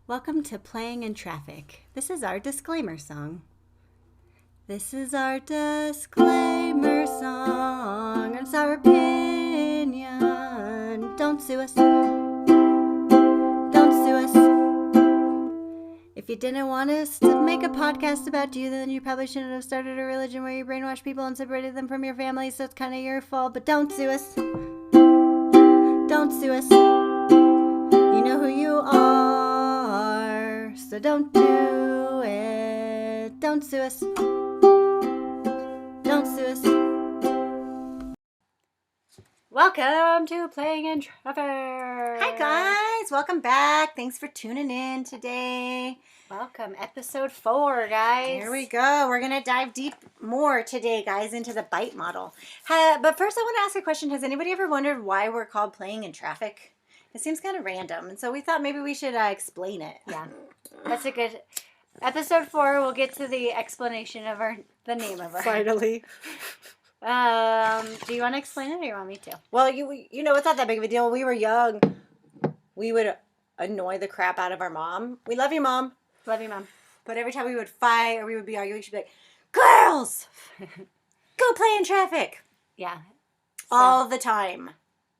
Welcome to Playing in Traffic. This is our disclaimer song. This is our disclaimer song. It's our opinion. Don't sue us. Don't sue us. If you didn't want us to make a podcast about you, then you probably shouldn't have started a religion where you brainwash people and separated them from your family, so it's kind of your fault. But don't sue us. Don't sue us. You know who you are, so don't do it. Don't sue us. Don't sue us. Welcome to Playing in Traffic. Hi guys, welcome back. Thanks for tuning in today. Welcome, episode 4, guys. Here we go. We're going to dive deep more today, guys, into the bite model. But first I want to ask a question. Has anybody ever wondered why we're called Playing in Traffic? It seems kind of random, and so we thought maybe we should explain it. Yeah, that's a good... Episode 4, we'll get to the explanation of the name of our... Finally. Do you want to explain it, or you want me to? Well, you know, it's not that big of a deal. When we were young, we would annoy the crap out of our mom. We love you, Mom. Love you, Mom. But every time we would fight or we would be arguing, she'd be like, girls, go play in traffic. Yeah. So, all the time.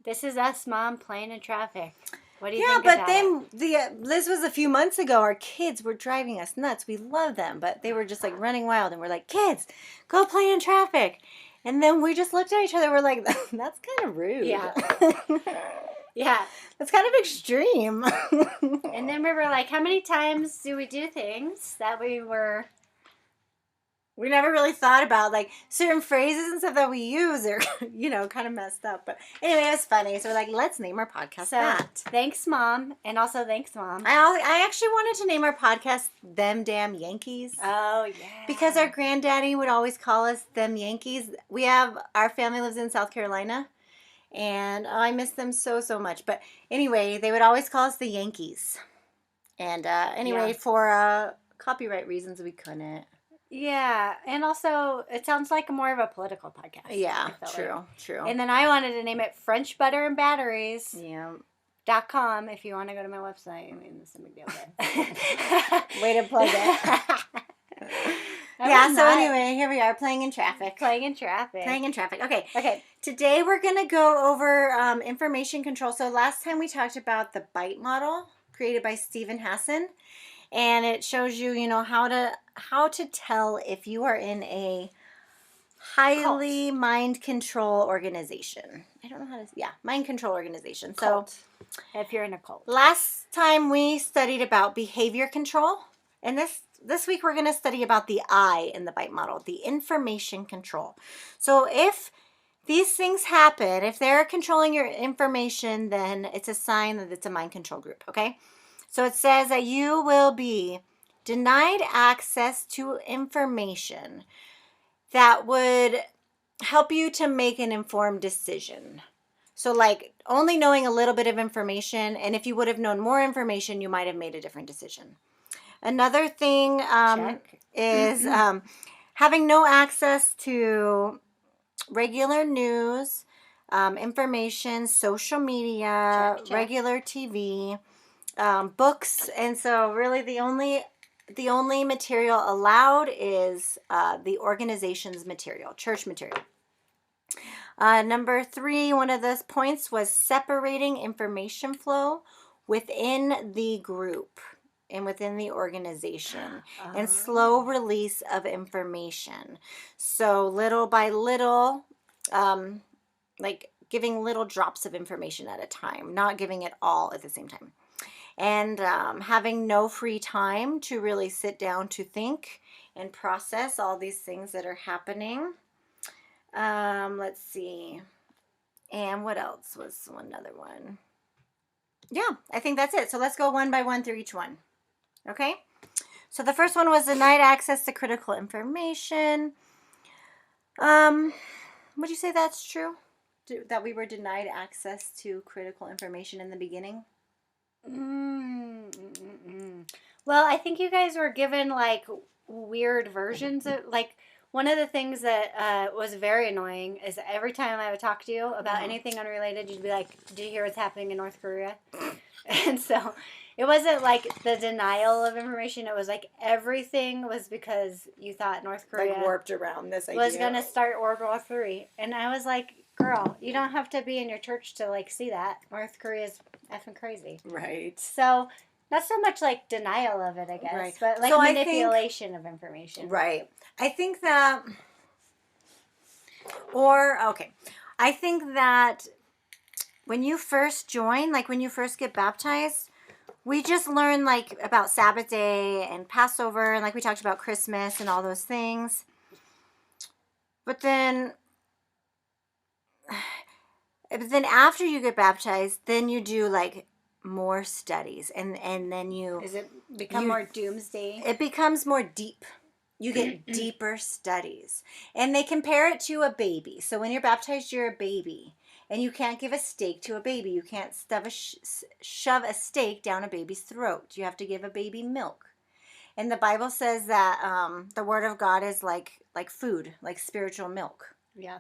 This is us, Mom, playing in traffic. What do you think about about it? then this was a few months ago. Our kids were driving us nuts. We love them, but they were just like running wild, and we're like, kids, go play in traffic. And then we just looked at each other. We're like, that's kind of rude. Yeah. Yeah. That's kind of extreme. And then we were like, how many times do we do things that we never really thought about, like, certain phrases and stuff that we use are, you know, kind of messed up. But anyway, it was funny. So we're like, let's name our podcast that. Thanks, Mom. And also thanks, Mom. I actually wanted to name our podcast Them Damn Yankees. Oh, yeah. Because our granddaddy would always call us Them Yankees. Our family lives in South Carolina. And I miss them so, so much. But anyway, they would always call us the Yankees. And for copyright reasons, we couldn't. Yeah, and also it sounds like more of a political podcast. Yeah, true. And then I wanted to name it French Butter and Batteries. Yeah. .com if you want to go to my website. I mean, it's a big deal. Way to plug it. Anyway, here we are playing in traffic. Playing in traffic. Okay. Today we're going to go over information control. So last time we talked about the bite model created by Hassan. And it shows you, how to tell if you are in a highly mind control organization. I don't know how to... Yeah, mind control organization. Cult. So if you're in a cult. Last time we studied about behavior control. And this week we're going to study about the I in the bite model, the information control. So if these things happen, if they're controlling your information, then it's a sign that it's a mind control group, okay? So it says that you will be denied access to information that would help you to make an informed decision. So like only knowing a little bit of information, and if you would have known more information, you might have made a different decision. Another thing is having no access to regular news, information, social media, regular TV, books, and so really the only material allowed is the organization's material, church material. Number 3, one of those points was separating information flow within the group and within the organization, and slow release of information. So little by little, like giving little drops of information at a time, not giving it all at the same time. And having no free time to really sit down to think and process all these things that are happening. Let's see. And what else was another one? Yeah, I think that's it. So let's go one by one through each one. Okay? So the first one was denied access to critical information. Would you say that's true? That we were denied access to critical information in the beginning? Well, I think you guys were given like weird versions of like one of the things that was very annoying is every time I would talk to you about anything unrelated, you'd be like, "Did you hear what's happening in North Korea?" And so it wasn't like the denial of information. It was like everything was because you thought North Korea like warped around this idea. was going to start World War III. And I was like, girl, you don't have to be in your church to like see that. North Korea's effing crazy. Right. So not so much like denial of it, I guess, Right. but like So manipulation of information. Right. I think that, I think that when you first join, like when you first get baptized, we just learn like about Sabbath day and Passover, and like we talked about Christmas and all those things. But then after you get baptized, then you do like more studies, and then Is it become more doomsday? It becomes more deep. You get deeper studies, and they compare it to a baby. So when you're baptized, you're a baby, and you can't give a steak to a baby. You can't shove a steak down a baby's throat. You have to give a baby milk. And the Bible says that the Word of God is like food, like spiritual milk. Yeah.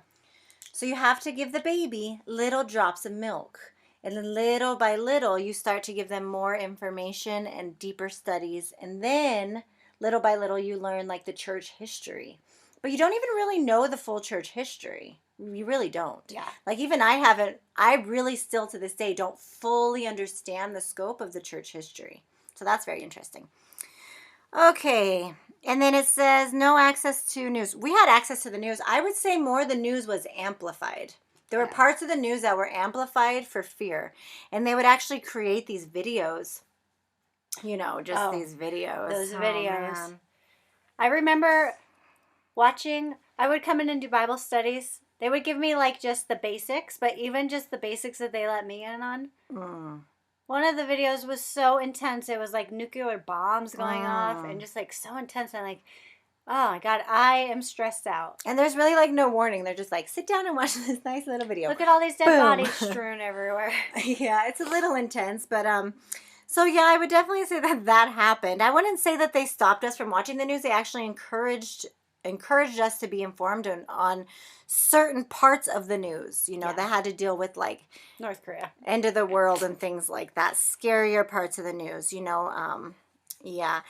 So you have to give the baby little drops of milk. And then little by little, you start to give them more information and deeper studies. And then little by little, you learn like the church history. But you don't even really know the full church history. You really don't. Yeah. Like even I really still to this day don't fully understand the scope of the church history. So that's very interesting. Okay. And then it says no access to news. We had access to the news. I would say more the news was amplified. There were parts of the news that were amplified for fear. And they would actually create these videos. You know, just these videos. Those Oh, videos. man. I remember watching, I would come in and do Bible studies. They would give me like just the basics, but even just the basics that they let me in on. One of the videos was so intense. It was like nuclear bombs going off and just like so intense. And like, oh my God, I am stressed out. And there's really like no warning. They're just like, sit down and watch this nice little video. Look at all these dead bodies strewn everywhere. Yeah, it's a little intense, but so yeah, I would definitely say that happened. I wouldn't say that they stopped us from watching the news. They actually encouraged us to be informed on certain parts of the news, you know, that had to deal with like North Korea, end of the world and things like that, scarier parts of the news, you know. Yeah.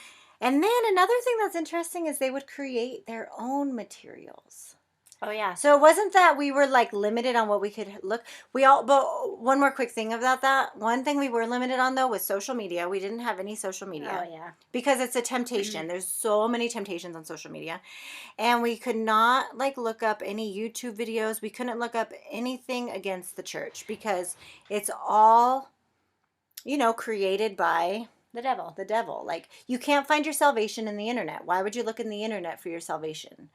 And then another thing that's interesting is they would create their own materials. Oh yeah. So it wasn't that we were like limited on what we could look. But one more quick thing about that. One thing we were limited on though was social media. We didn't have any social media. Oh yeah. Because it's a temptation. There's so many temptations on social media. And we could not like look up any YouTube videos. We couldn't look up anything against the church because it's all, you know, created by the devil. Like you can't find your salvation in the internet. Why would you look in the internet for your salvation?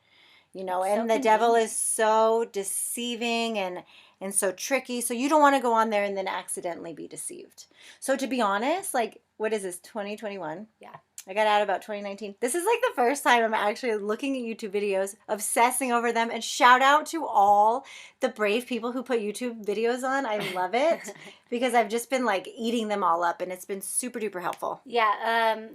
You know, and the devil is so deceiving and so tricky. So you don't want to go on there and then accidentally be deceived. So to be honest, like, what is this, 2021? Yeah. I got out about 2019. This is like the first time I'm actually looking at YouTube videos, obsessing over them, and shout out to all the brave people who put YouTube videos on. I love it because I've just been like eating them all up and it's been super duper helpful. Yeah.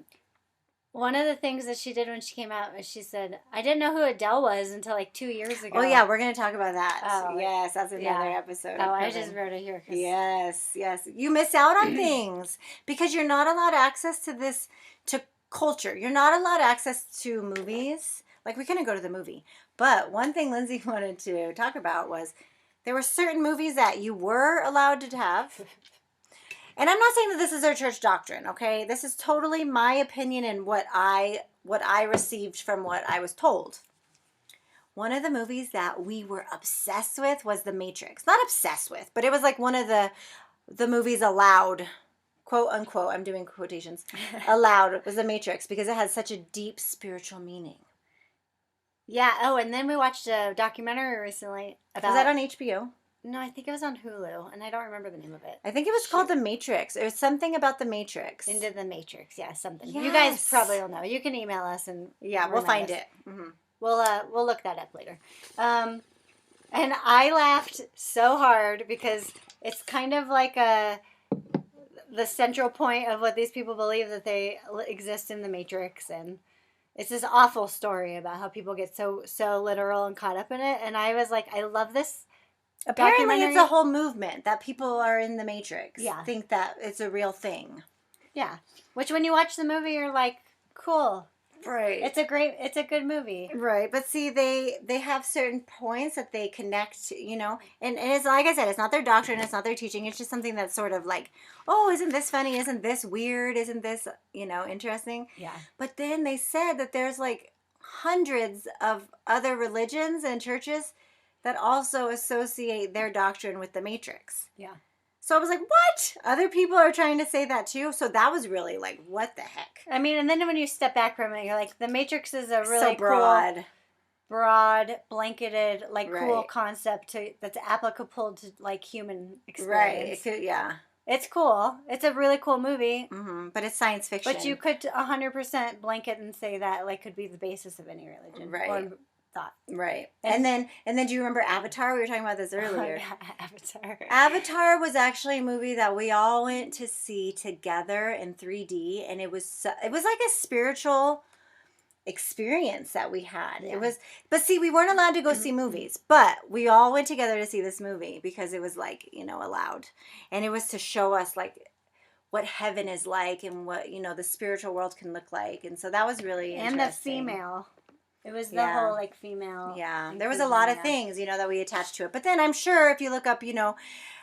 One of the things that she did when she came out was she said, I didn't know who Adele was until like 2 years ago. Oh, yeah, we're going to talk about that. Oh, yes, that's another episode. Oh, I just wrote it here. Yes. You miss out on things because you're not allowed access to culture. You're not allowed access to movies. Like, we couldn't go to the movie. But one thing Lindsay wanted to talk about was there were certain movies that you were allowed to have. And I'm not saying that this is our church doctrine, okay? This is totally my opinion and what I received from what I was told. One of the movies that we were obsessed with was The Matrix. Not obsessed with, but it was like one of the movies allowed, quote unquote, I'm doing quotations, allowed was The Matrix because it has such a deep spiritual meaning. Yeah, oh, and then we watched a documentary recently about... Was that on HBO? No, I think it was on Hulu, and I don't remember the name of it. I think it was called The Matrix. It was something about The Matrix. Into the Matrix, yeah, something. Yes. You guys probably will know. You can email us and we'll find it. Mm-hmm. We'll look that up later. And I laughed so hard because it's kind of like the central point of what these people believe that they exist in the Matrix, and it's this awful story about how people get so literal and caught up in it. And I was like, I love this Apparently, it's documentary. a whole movement that people are in the Matrix. Yeah. Think that it's a real thing. Yeah. Which when you watch the movie, you're like, cool. Right. It's a good movie. Right, but see, they have certain points that they connect, and it's like I said, it's not their doctrine, it's not their teaching, it's just something that's sort of like, oh, isn't this funny? Isn't this weird? Isn't this, interesting? Yeah. But then they said that there's like hundreds of other religions and churches that also associate their doctrine with the Matrix. Yeah. So I was like, what? Other people are trying to say that too? So that was really like, what the heck? I mean, and then when you step back from it, you're like, the Matrix is a really So broad. cool, broad, blanketed, like cool Right. concept that's applicable to like human Right. experience. Yeah. It's cool. It's a really cool movie. Mm-hmm. But it's science fiction. But you could 100% blanket and say that like could be the basis of any religion. Right. Or thought. Right. And then do you remember Avatar? We were talking about this earlier. Oh, yeah, Avatar. Avatar was actually a movie that we all went to see together in 3D, and it was like a spiritual experience that we had. Yeah. It was, but see, we weren't allowed to go see movies, but we all went together to see this movie because it was like, allowed. And it was to show us like what heaven is like and what, the spiritual world can look like. And so that was really interesting. And the female. It was the Yeah. whole like female. Yeah, there was a lot of inclusion, things, that we attached to it. But then I'm sure if you look up,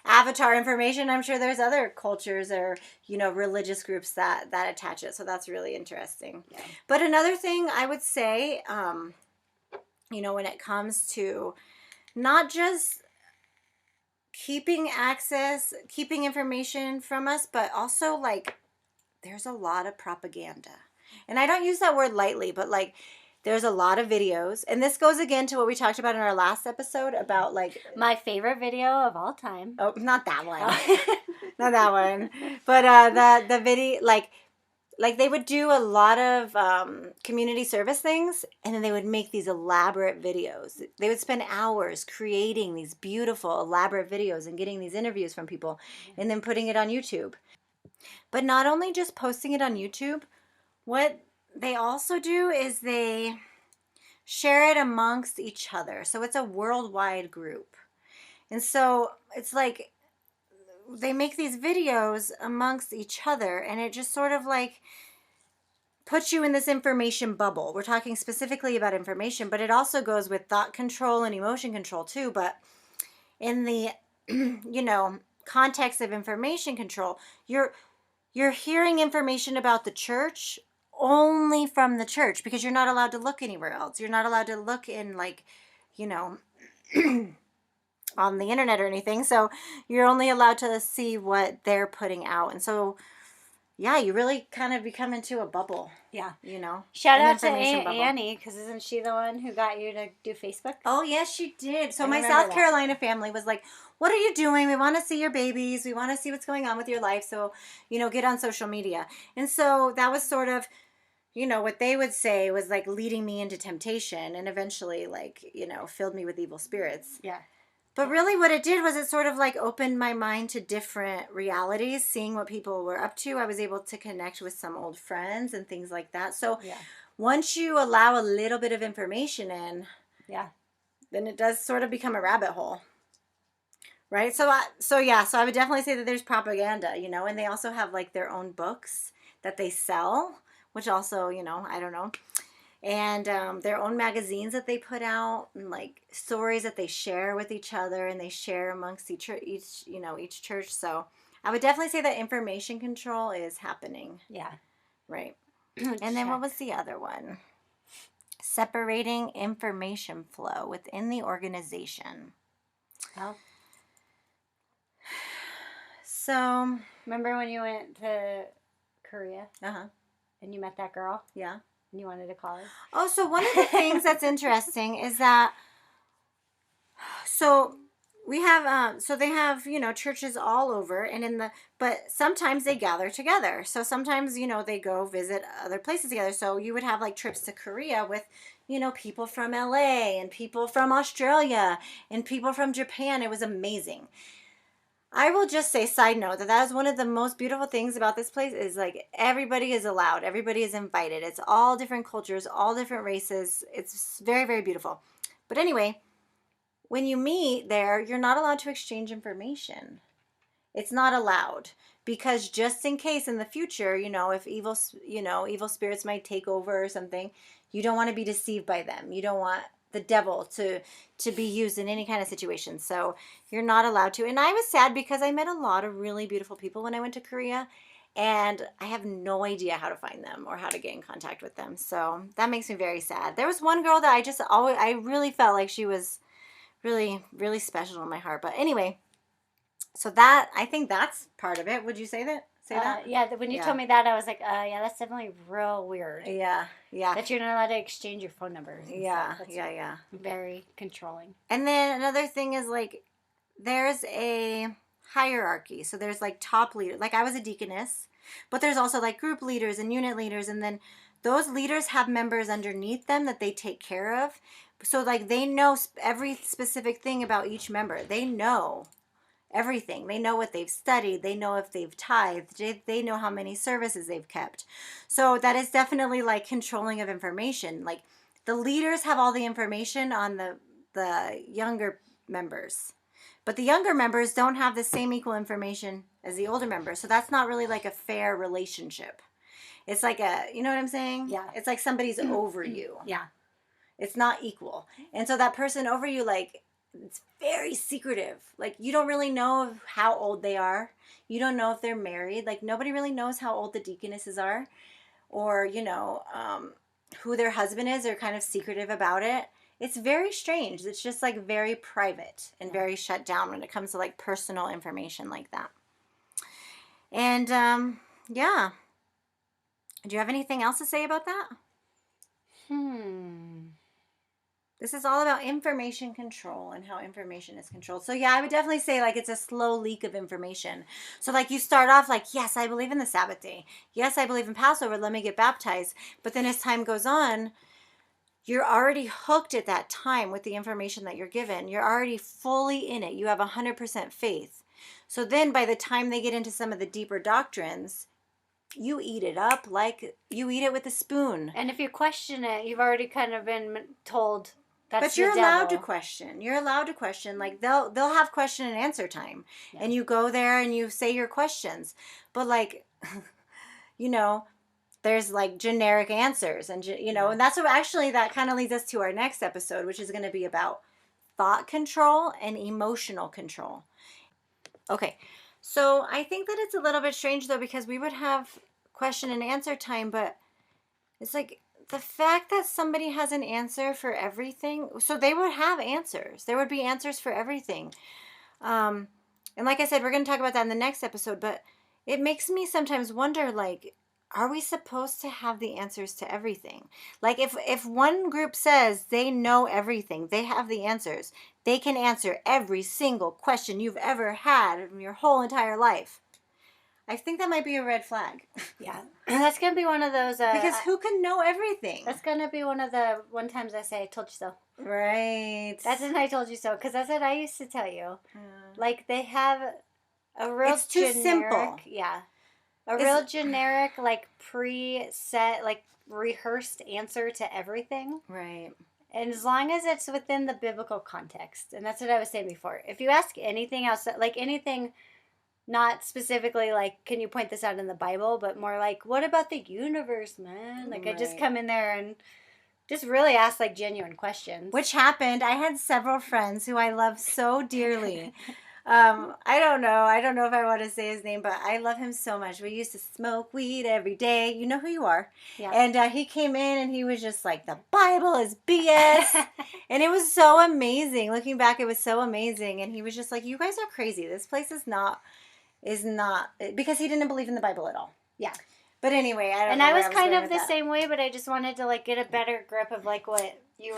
Avatar information, I'm sure there's other cultures or, religious groups that attach it. So that's really interesting. Yeah. But another thing I would say, when it comes to not just keeping information from us, but also like there's a lot of propaganda. And I don't use that word lightly, but like there's a lot of videos, and this goes again to what we talked about in our last episode about like My favorite video of all time. oh, not that one, not that one, but the video like they would do a lot of community service things, and then they would make these elaborate videos. They would spend hours creating these beautiful elaborate videos and getting these interviews from people, and then putting it on YouTube. But not only just posting it on YouTube, what they also do is they share it amongst each other. So it's a worldwide group. And so it's like they make these videos amongst each other, and it just sort of like puts you in this information bubble. We're talking specifically about information, but it also goes with thought control and emotion control too. But in the, context of information control, you're hearing information about the church only from the church because you're not allowed to look anywhere else. You're not allowed to look in like, on the internet or anything. So you're only allowed to see what they're putting out. And so, yeah, you really kind of become into a bubble. Yeah. an Shout out to information bubble. Annie, because isn't she the one who got you to do Facebook? Oh, yes, she did. So I my remember South that. Carolina family was like, what are you doing? We want to see your babies. We want to see what's going on with your life. So, get on social media. And so that was sort of, what they would say was like leading me into temptation and eventually like, filled me with evil spirits. Yeah. But really what it did was it sort of like opened my mind to different realities, seeing what people were up to. I was able to connect with some old friends and things like that. So Yeah. once you allow a little bit of information in, Yeah. then it does sort of become a rabbit hole. Right? So I would definitely say that there's propaganda, and they also have like their own books that they sell, which also, I don't know. And their own magazines that they put out, and like stories that they share with each other, and they share amongst each church. So I would definitely say that information control is happening. Yeah. Right. And then what was the other one? Separating information flow within the organization. Oh. So, Remember when you went to Korea uh-huh. and you met that girl Yeah. and you wanted to call her? Oh, so one of the things that's interesting is that, so we have, they have, churches all over, and but sometimes they gather together. So sometimes, they go visit other places together. So you would have like trips to Korea with, people from LA and people from Australia and people from Japan. It was amazing. I will just say, side note, that is one of the most beautiful things about this place is like everybody is allowed. Everybody is invited. It's all different cultures, all different races. It's very, very beautiful. But anyway, when you meet there, you're not allowed to exchange information. It's not allowed, because just in case in the future, if evil spirits might take over or something, you don't want to be deceived by them. You don't want the devil to be used in any kind of situation. So you're not allowed to. And I was sad because I met a lot of really beautiful people when I went to Korea, and I have no idea how to find them or how to get in contact with them. So that makes me very sad. There was one girl that I really felt like she was really, really special in my heart. But anyway, so I think that's part of it. Would you say that? Say that? Yeah, when you told me that, I was like, yeah, that's definitely real weird. Yeah, yeah. That you're not allowed to exchange your phone numbers. Yeah, yeah. Very controlling. And then another thing is, like, there's a hierarchy. So there's, like, top leader. Like, I was a deaconess, but there's also, like, group leaders and unit leaders. And then those leaders have members underneath them that they take care of. So, like, they know every specific thing about each member. They know everything. They know what they've studied. They know if they've tithed. They know how many services they've kept. So that is definitely like controlling of information. Like, the leaders have all the information on the younger members, but the younger members don't have the same equal information as the older members. So that's not really like a fair relationship. It's like you know what I'm saying? Yeah. It's like somebody's over you. Yeah. It's not equal. And so that person over you, like, it's very secretive. Like, you don't really know how old they are. You don't know if they're married. Like, nobody really knows how old the deaconesses are, or, who their husband is. They're kind of secretive about it. It's very strange. It's just, like, very private and very shut down when it comes to, like, personal information like that. And, yeah. Do you have anything else to say about that? This is all about information control and how information is controlled. So yeah, I would definitely say, like, it's a slow leak of information. So, like, you start off like, yes, I believe in the Sabbath day. Yes, I believe in Passover. Let me get baptized. But then as time goes on, you're already hooked at that time with the information that you're given. You're already fully in it. You have 100% faith. So then by the time they get into some of the deeper doctrines, you eat it up like you eat it with a spoon. And if you question it, you've already kind of been told that's but you're the allowed devil. to question. You're allowed to question. Like, they'll have question and answer time. Yeah. And you go there and you say your questions. But, like, there's, like, generic answers. And, and that's what actually that kind of leads us to our next episode, which is going to be about thought control and emotional control. Okay. So I think that it's a little bit strange, though, because we would have question and answer time, but it's like the fact that somebody has an answer for everything. So they would have answers. There would be answers for everything. And like I said, we're going to talk about that in the next episode, but it makes me sometimes wonder, like, are we supposed to have the answers to everything? Like, if one group says they know everything, they have the answers, they can answer every single question you've ever had in your whole entire life, I think that might be a red flag. Yeah. That's going to be one of those... because who can know everything? That's going to be one of the times I say, I told you so. Right. That's when I told you so, because that's what I used to tell you. Like, they have a real it's too simple. Yeah. Real generic, like, preset, like, rehearsed answer to everything. Right. And as long as it's within the biblical context. And that's what I was saying before. If you ask anything else, like anything, not specifically like, can you point this out in the Bible, but more like, what about the universe, man? Like, right. I just come in there and just really ask, like, genuine questions. Which happened. I had several friends who I love so dearly. I don't know if I want to say his name, but I love him so much. We used to smoke weed every day. You know who you are. Yeah. And he came in and he was just like, the Bible is BS. And it was so amazing. Looking back, it was so amazing. And he was just like, you guys are crazy. This place is not, because he didn't believe in the Bible at all. Yeah. But anyway, I don't and know. And I was kind of the same way, but I just wanted to, like, get a better grip of, like, what you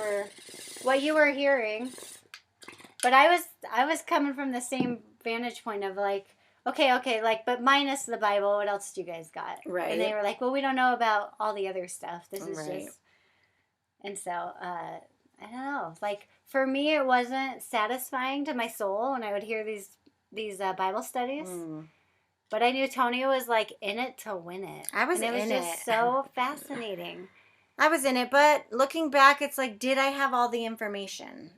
were hearing. But I was coming from the same vantage point of, like, okay, like, but minus the Bible, what else do you guys got? Right. And they were like, well, we don't know about all the other stuff. This is right. just... And so, I don't know. Like, for me, it wasn't satisfying to my soul when I would hear these Bible studies. But I knew Tony was, like, in it to win it. I was in it. And it was just so fascinating. I was in it, but looking back, it's like, did I have all the information?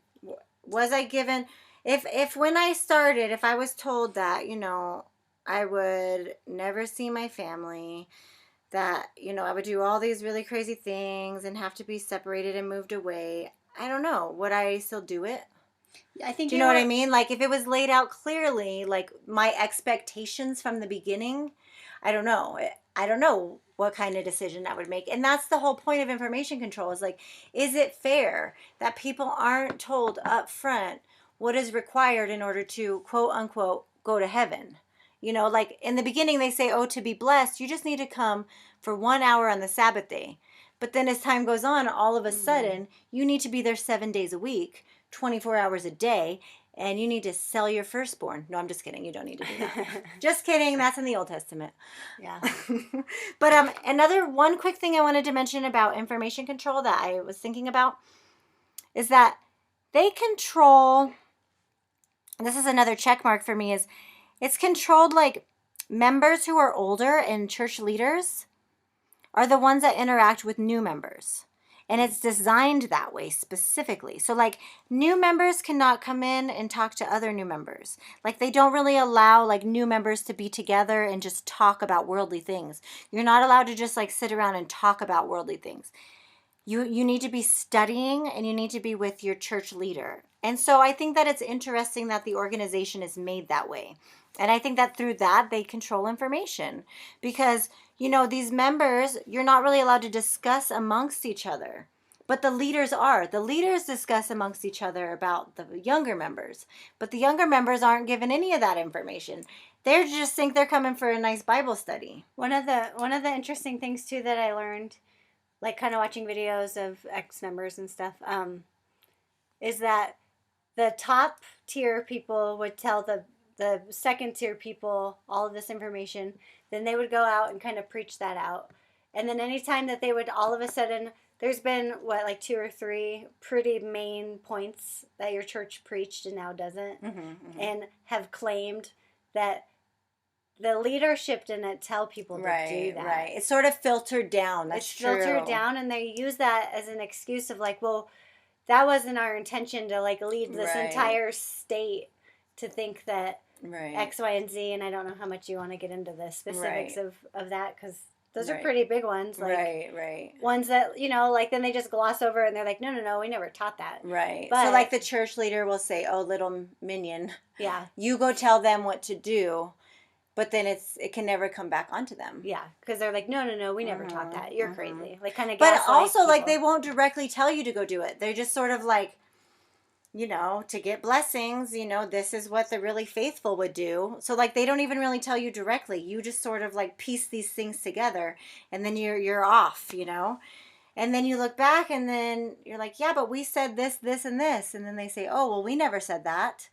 Was I given, if when I started, if I was told that, I would never see my family, that, I would do all these really crazy things and have to be separated and moved away, I don't know. Would I still do it? I think Do you know what I mean? Like, if it was laid out clearly, like my expectations from the beginning, I don't know. I don't know what kind of decision I would make. And that's the whole point of information control, is like, is it fair that people aren't told up front what is required in order to, quote unquote, go to heaven? Like in the beginning, they say, oh, to be blessed, you just need to come for 1 hour on the Sabbath day. But then as time goes on, all of a sudden, you need to be there 7 days a week, 24 hours a day, and you need to sell your firstborn. No, I'm just kidding. You don't need to do that. Just kidding. That's in the Old Testament. Yeah. But another one quick thing I wanted to mention about information control that I was thinking about is that they control, and this is another check mark for me, is it's controlled like members who are older and church leaders are the ones that interact with new members. And it's designed that way specifically. So like new members cannot come in and talk to other new members. Like they don't really allow like new members to be together and just talk about worldly things. You're not allowed to just like sit around and talk about worldly things. You need to be studying and you need to be with your church leader. And so I think that it's interesting that the organization is made that way. And I think that through that, they control information. Because, these members, you're not really allowed to discuss amongst each other. But the leaders are. The leaders discuss amongst each other about the younger members. But the younger members aren't given any of that information. They just think they're coming for a nice Bible study. One of the interesting things, too, that I learned, like kind of watching videos of ex-members and stuff, is that the top tier people would tell the second tier people all of this information. Then they would go out and kind of preach that out. And then anytime that they would all of a sudden, there's been like 2 or 3 pretty main points that your church preached and now doesn't, and have claimed that the leadership didn't tell people to do that. Right. It's sort of filtered down. That's true. It's filtered down, and they use that as an excuse of like, well, that wasn't our intention to like lead this entire state to think that X, Y, and Z. And I don't know how much you want to get into the specifics of that, because those are pretty big ones. Like, ones that, like then they just gloss over and they're like, no, we never taught that. Right. But, so like the church leader will say, oh, little minion. Yeah. You go tell them what to do. But then it can never come back onto them. Yeah, because they're like, no, we never taught that. You're crazy. Like kind of. But also, like they won't directly tell you to go do it. They're just sort of like, to get blessings. This is what the really faithful would do. So like they don't even really tell you directly. You just sort of like piece these things together, and then you're off. And then you look back, and then you're like, yeah, but we said this, this, and this, and then they say, oh, well, we never said that.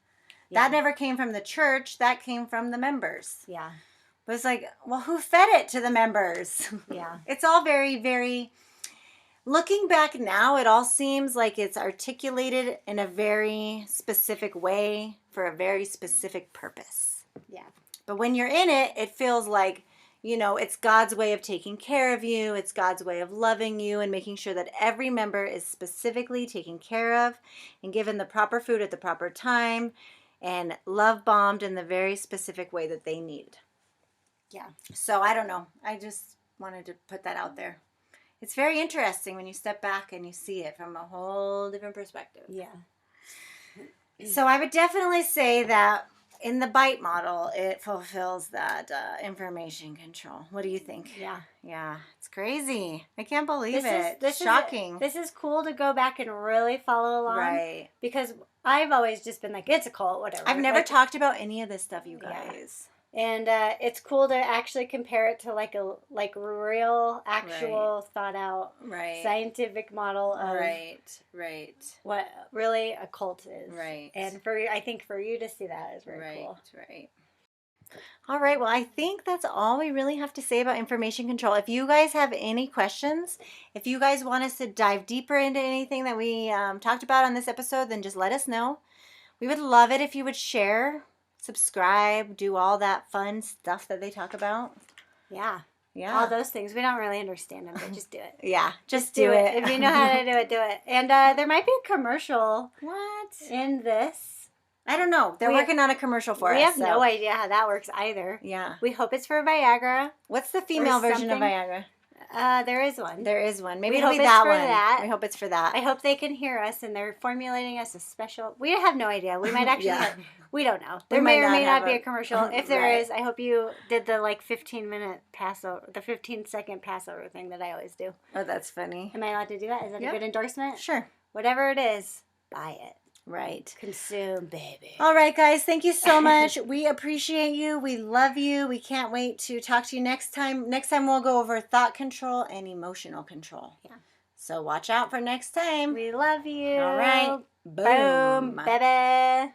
Yeah. That never came from the church. That came from the members. Yeah. But it's like, well, who fed it to the members? Yeah. It's all very, very... Looking back now, it all seems like it's articulated in a very specific way for a very specific purpose. Yeah. But when you're in it, it feels like, it's God's way of taking care of you. It's God's way of loving you and making sure that every member is specifically taken care of and given the proper food at the proper time, and love bombed in the very specific way that they need. Yeah. So I don't know. I just wanted to put that out there. It's very interesting when you step back and you see it from a whole different perspective. Yeah. So I would definitely say that in the BITE model, it fulfills that information control. What do you think? Yeah. Yeah. It's crazy. I can't believe it. It's shocking. This is cool to go back and really follow along. Right. Because I've always just been like, it's a cult, whatever. I've never talked about any of this stuff, you guys. And it's cool to actually compare it to like a real, actual, thought out, scientific model of what really a cult is. Right. And I think for you to see that is very cool. Right. All right. Well, I think that's all we really have to say about information control. If you guys have any questions, if you guys want us to dive deeper into anything that we talked about on this episode, then just let us know. We would love it if you would share, subscribe, do all that fun stuff that they talk about. Yeah. Yeah. All those things. We don't really understand them, but just do it. Yeah, just do it. If you know how to do it, do it. And there might be a commercial in this. I don't know. They're working on a commercial for us. We have no idea how that works either. Yeah. We hope it's for Viagra. What's the female version of Viagra? There is one. There is one. Maybe We it'll hope be it's that for one. that. We hope it's for that. I hope they can hear us, and they're formulating us a special. We have no idea. We might actually. We don't know. There may or may not be a commercial. If there is, I hope you did the 15-minute Passover, the 15-second Passover thing that I always do. Oh, that's funny. Am I allowed to do that? Is that a good endorsement? Sure. Whatever it is, buy it. Right. Consume, baby. All right, guys. Thank you so much. We appreciate you. We love you. We can't wait to talk to you next time. Next time we'll go over thought control and emotional control. Yeah. So watch out for next time. We love you. All right. Boom, baby.